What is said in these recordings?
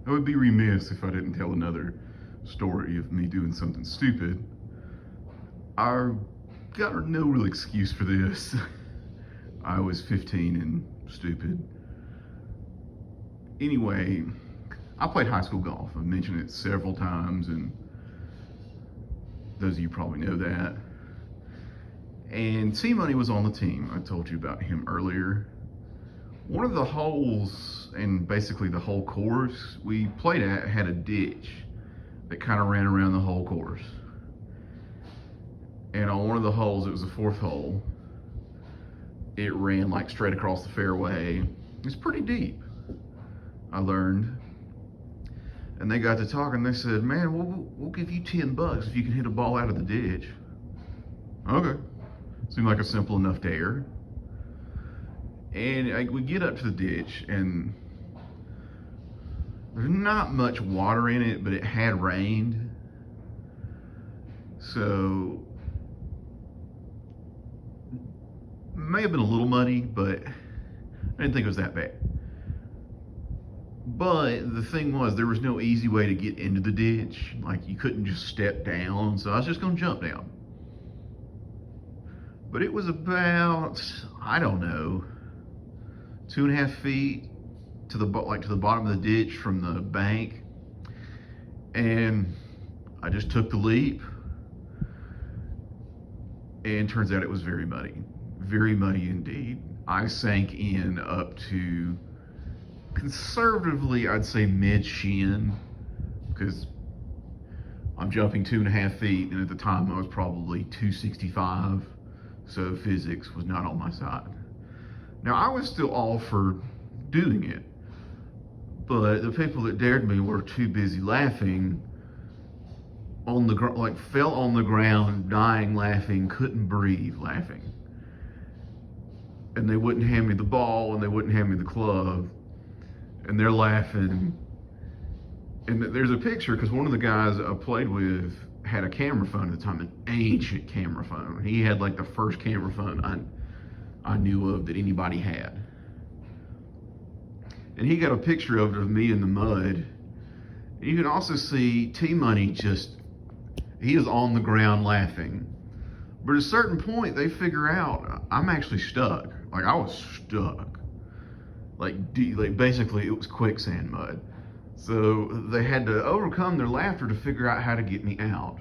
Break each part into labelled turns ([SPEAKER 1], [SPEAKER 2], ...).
[SPEAKER 1] I would be remiss if I didn't tell another story of me doing something stupid. I got no real excuse for this. I was 15 and stupid. Anyway, I played high school golf. I've mentioned it several times, and those of you probably know that. And T Money was on the team. I told you about him earlier. One of the holes, and basically the whole course we played at, had a ditch that kind of ran around the whole course. And on one of the holes, it was the fourth hole, it ran like straight across the fairway. It's pretty deep, I learned. And they got to talking. They said, man, we'll give you $10 if you can hit a ball out of the ditch. Okay. Seemed like a simple enough dare. And we get up to the ditch, and there's not much water in it, but it had rained. So, may have been a little muddy, but I didn't think it was that bad. But the thing was, there was no easy way to get into the ditch. Like, you couldn't just step down, so I was just gonna jump down. But it was about, I don't know, 2.5 feet to the bottom of the ditch from the bank. And I just took the leap. And turns out it was very muddy indeed. I sank in up to, conservatively, I'd say mid-shin, because I'm jumping 2.5 feet, and at the time I was probably 265, so physics was not on my side. Now, I was still all for doing it, but the people that dared me were too busy laughing on the fell on the ground, dying laughing, couldn't breathe laughing. And they wouldn't hand me the ball, and they wouldn't hand me the club, and they're laughing. And there's a picture, because one of the guys I played with had a camera phone at the time, an ancient camera phone. He had like the first camera phone I knew of that anybody had. And he got a picture of it of me in the mud. And you can also see T Money he is on the ground laughing. But at a certain point, they figure out I'm actually stuck. Like, I was stuck. Like basically it was quicksand mud. So they had to overcome their laughter to figure out how to get me out.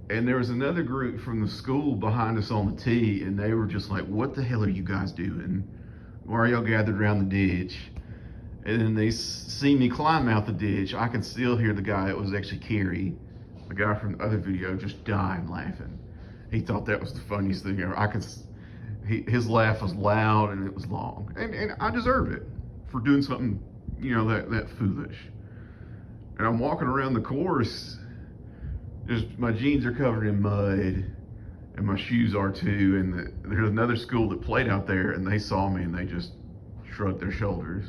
[SPEAKER 1] And there was another group from the school behind us on the tee, and they were just like, what the hell are you guys doing? Why are y'all gathered around the ditch? And then they see me climb out the ditch. I could still hear the guy, it was actually Kerry, the guy from the other video, just dying laughing. He thought that was the funniest thing ever. His laugh was loud and it was long. And I deserved it for doing something, that foolish. And I'm walking around the course, just my jeans are covered in mud, and my shoes are too. And there's another school that played out there, and they saw me and they just shrugged their shoulders.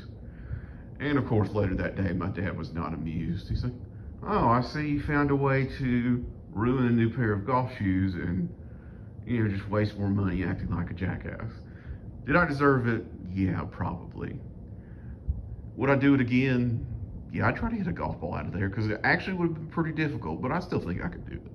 [SPEAKER 1] And of course, later that day, my dad was not amused. He said, "Oh, I see you found a way to ruin a new pair of golf shoes and just waste more money acting like a jackass." Did I deserve it? Yeah, probably. Would I do it again? Yeah, I'd try to hit a golf ball out of there, because it actually would have been pretty difficult, but I still think I could do it.